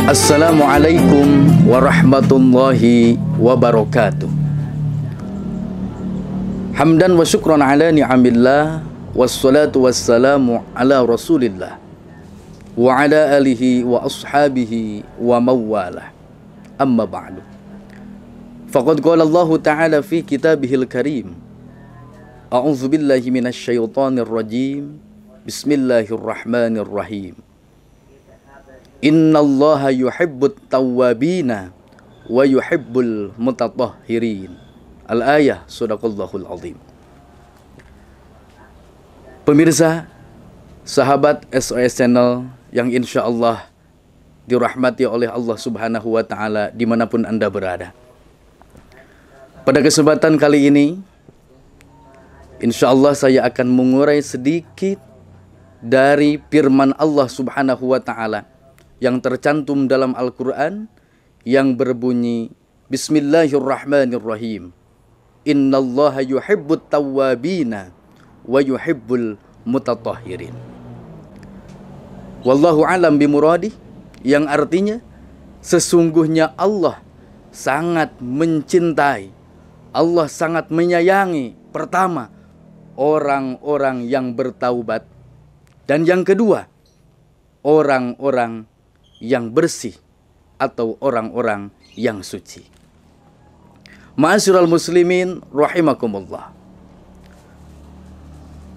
Assalamualaikum warahmatullahi wabarakatuh. Hamdan wa syukran ala ni'amillah, wassalatu wassalamu ala rasulillah wa ala alihi wa ashabihi wa mawalah. Amma ba'du. Faqad qala Allah ta'ala fi kitabihil karim, a'udzu billahi minasy syaithanir rajim. Bismillahirrahmanirrahim. Innallaha yuhibbut tawwabina wa yuhibbul mutatahhirin. Al-ayah, sadaqallahul azim. Pemirsa, sahabat SOS Channel yang insya Allah dirahmati oleh Allah Subhanahu wa Ta'ala dimanapun Anda berada. Pada kesempatan kali ini, insya Allah saya akan mengurai sedikit dari firman Allah Subhanahu wa Ta'ala yang tercantum dalam Al-Quran yang berbunyi Bismillahirrahmanirrahim. Innallaha yuhibbut tawwabina wa yuhibbul mutatahhirin. Wallahu alam bimuradih, yang artinya sesungguhnya Allah sangat mencintai, Allah sangat menyayangi, pertama, orang-orang yang bertaubat, dan yang kedua, orang-orang yang bersih atau orang-orang yang suci. Ma'asyiral muslimin rahimakumullah.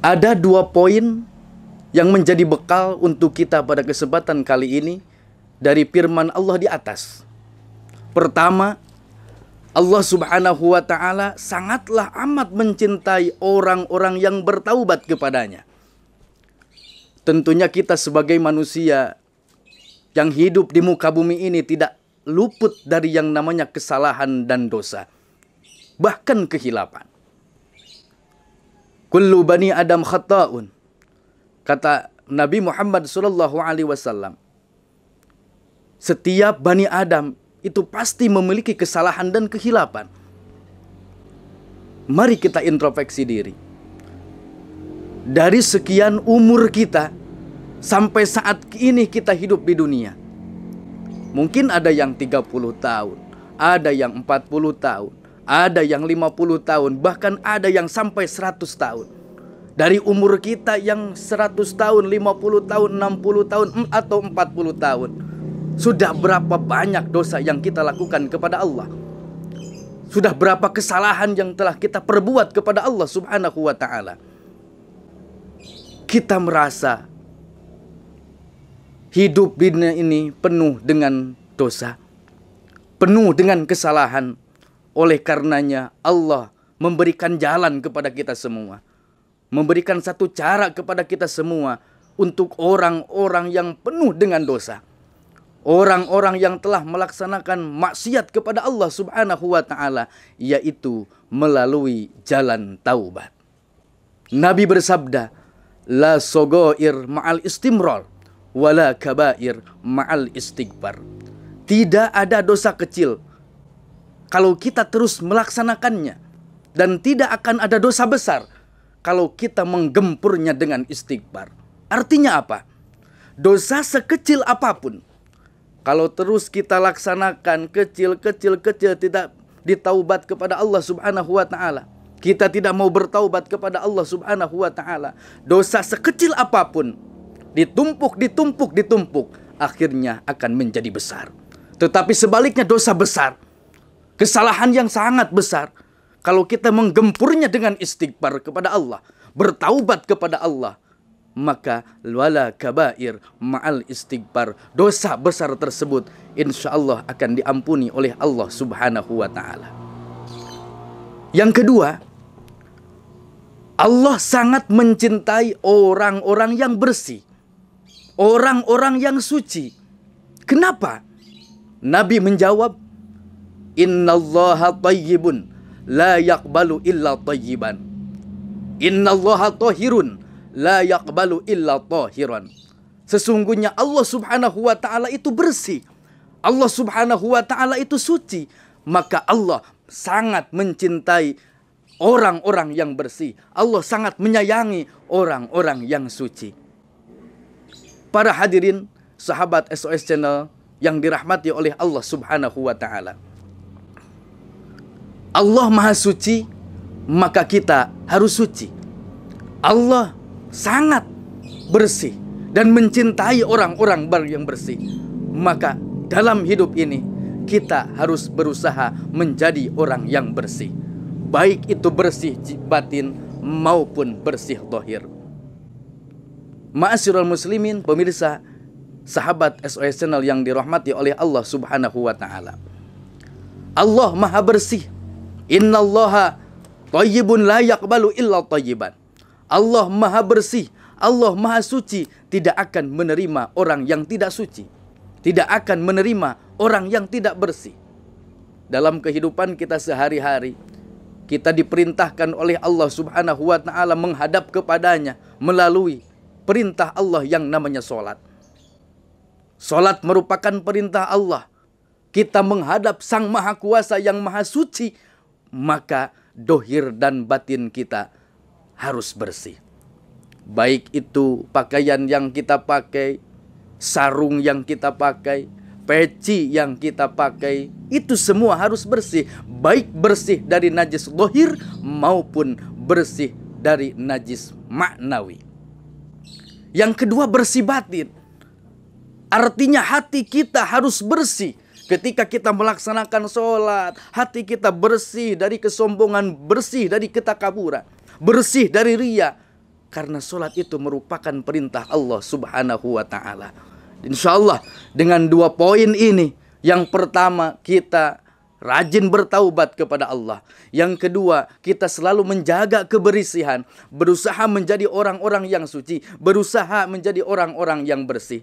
Ada dua poin yang menjadi bekal untuk kita pada kesempatan kali ini dari firman Allah di atas. Pertama, Allah Subhanahu wa Ta'ala sangatlah amat mencintai orang-orang yang bertaubat kepadanya. Tentunya kita sebagai manusia yang hidup di muka bumi ini tidak luput dari yang namanya kesalahan dan dosa, bahkan kehilapan. Kullu bani Adam khata'un, kata Nabi Muhammad SAW. Setiap bani Adam itu pasti memiliki kesalahan dan kehilapan. Mari kita introspeksi diri. Dari sekian umur kita sampai saat ini kita hidup di dunia, mungkin ada yang 30 tahun, ada yang 40 tahun, ada yang 50 tahun, bahkan ada yang sampai 100 tahun. Dari umur kita yang 100 tahun, 50 tahun, 60 tahun, atau 40 tahun, sudah berapa banyak dosa yang kita lakukan kepada Allah? Sudah berapa kesalahan yang telah kita perbuat kepada Allah Subhanahu wa Ta'ala? Kita merasa hidup dunia ini penuh dengan dosa, penuh dengan kesalahan. Oleh karenanya Allah memberikan jalan kepada kita semua, memberikan satu cara kepada kita semua untuk orang-orang yang penuh dengan dosa, orang-orang yang telah melaksanakan maksiat kepada Allah Subhanahu wa Ta'ala, yaitu melalui jalan taubat. Nabi bersabda, la sogoir ma'al istimrol, wala kabair ma'al istighfar. Tidak ada dosa kecil kalau kita terus melaksanakannya, dan tidak akan ada dosa besar kalau kita menggempurnya dengan istighfar. Artinya apa? Dosa sekecil apapun, kalau terus kita laksanakan kecil, tidak ditaubat kepada Allah Subhanahu wa Ta'ala, kita tidak mau bertaubat kepada Allah Subhanahu wa Ta'ala, dosa sekecil apapun ditumpuk, akhirnya akan menjadi besar. Tetapi sebaliknya, dosa besar, kesalahan yang sangat besar, kalau kita menggempurnya dengan istighfar kepada Allah, bertaubat kepada Allah, maka wala kabair ma'al istighfar, dosa besar tersebut insya Allah akan diampuni oleh Allah Subhanahu wa Ta'ala. Yang kedua, Allah sangat mencintai orang-orang yang bersih, orang-orang yang suci. Kenapa? Nabi menjawab, Innallaha tayyibun la yaqbalu illa tayyiban. Innallaha tahirun la yaqbalu illa tahiran. Sesungguhnya Allah Subhanahu wa taala itu bersih. Allah Subhanahu wa taala itu suci. Maka Allah sangat mencintai orang-orang yang bersih. Allah sangat menyayangi orang-orang yang suci. Para hadirin sahabat SOS Channel yang dirahmati oleh Allah Subhanahu wa taala. Allah Maha Suci, maka kita harus suci. Allah sangat bersih dan mencintai orang-orang yang bersih. Maka dalam hidup ini kita harus berusaha menjadi orang yang bersih. Baik itu bersih batin maupun bersih zahir. Ma'asyiral muslimin, pemirsa sahabat SOS Channel yang dirahmati oleh Allah Subhanahu wa taala. Allah Maha bersih. Innallaha thayyibun la yaqbalu illa thayyiban. Allah Maha bersih, Allah Maha suci, tidak akan menerima orang yang tidak suci. Tidak akan menerima orang yang tidak bersih. Dalam kehidupan kita sehari-hari, kita diperintahkan oleh Allah Subhanahu wa taala menghadap kepadanya melalui perintah Allah yang namanya salat. Salat merupakan perintah Allah. Kita menghadap Sang Maha Kuasa yang Maha Suci, maka dohir dan batin kita harus bersih. Baik itu pakaian yang kita pakai, sarung yang kita pakai, peci yang kita pakai, itu semua harus bersih. Baik bersih dari najis zahir maupun bersih dari najis maknawi. Yang kedua, bersih batin. Artinya hati kita harus bersih. Ketika kita melaksanakan sholat, hati kita bersih dari kesombongan, bersih dari ketakaburan, bersih dari riya. Karena sholat itu merupakan perintah Allah Subhanahu wa ta'ala. Insya Allah dengan 2 poin ini, yang pertama kita rajin bertaubat kepada Allah. Yang kedua, kita selalu menjaga kebersihan, berusaha menjadi orang-orang yang suci, berusaha menjadi orang-orang yang bersih.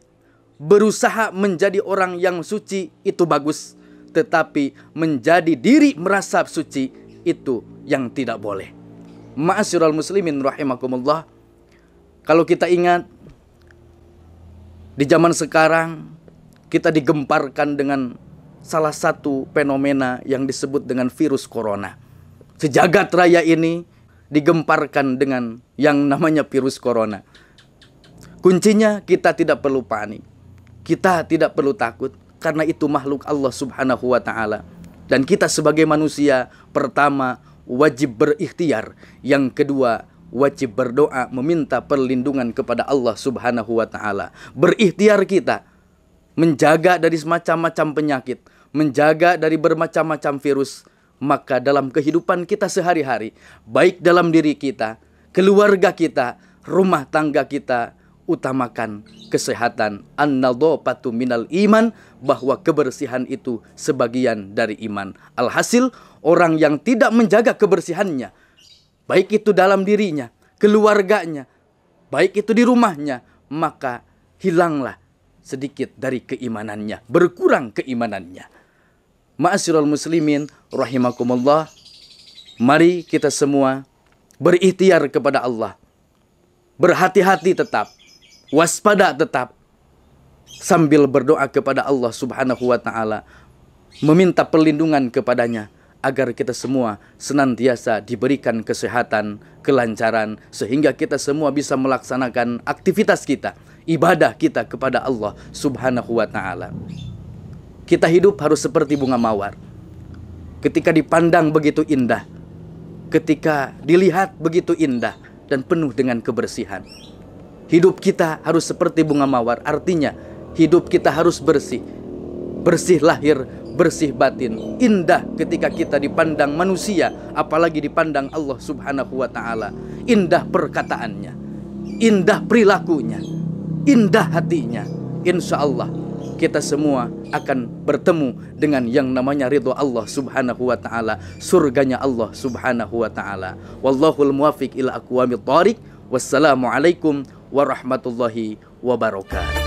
Berusaha menjadi orang yang suci itu bagus, tetapi menjadi diri merasa suci itu yang tidak boleh. Ma'asyiral muslimin rahimakumullah, kalau kita ingat di zaman sekarang kita digemparkan dengan salah satu fenomena yang disebut dengan virus corona. Sejagat raya ini digemparkan dengan yang namanya virus corona. Kuncinya kita tidak perlu panik. Kita tidak perlu takut, karena itu makhluk Allah Subhanahu wa ta'ala. Dan kita sebagai manusia, pertama wajib berikhtiar, yang kedua wajib berdoa meminta perlindungan kepada Allah Subhanahu wa ta'ala. Berikhtiar kita menjaga dari semacam-macam penyakit, menjaga dari bermacam-macam virus. Maka dalam kehidupan kita sehari-hari, baik dalam diri kita, keluarga kita, rumah tangga kita, utamakan kesehatan. An-nadhafatu minal iman, bahwa kebersihan itu sebagian dari iman. Alhasil, orang yang tidak menjaga kebersihannya, baik itu dalam dirinya, keluarganya, baik itu di rumahnya, maka hilanglah sedikit dari keimanannya, berkurang keimanannya. Ma'asyiral muslimin rahimakumullah, mari kita semua berikhtiar kepada Allah. Berhati-hati tetap, waspada tetap, sambil berdoa kepada Allah Subhanahu wa ta'ala, meminta perlindungan kepadanya, agar kita semua senantiasa diberikan kesehatan, kelancaran, sehingga kita semua bisa melaksanakan aktivitas kita, ibadah kita kepada Allah Subhanahu wa ta'ala. Kita hidup harus seperti bunga mawar. Ketika dipandang begitu indah, ketika dilihat begitu indah dan penuh dengan kebersihan. Hidup kita harus seperti bunga mawar, artinya hidup kita harus bersih. Bersih lahir, bersih batin. Indah ketika kita dipandang manusia, apalagi dipandang Allah Subhanahu wa ta'ala. Indah perkataannya, indah perilakunya, indah hatinya. Insya Allah kita semua akan bertemu dengan yang namanya ridho Allah Subhanahu wa ta'ala, surganya Allah Subhanahu wa ta'ala. Wallahul muwafiq ila aqwamit thariq. Wassalamualaikum warahmatullahi wabarakatuh.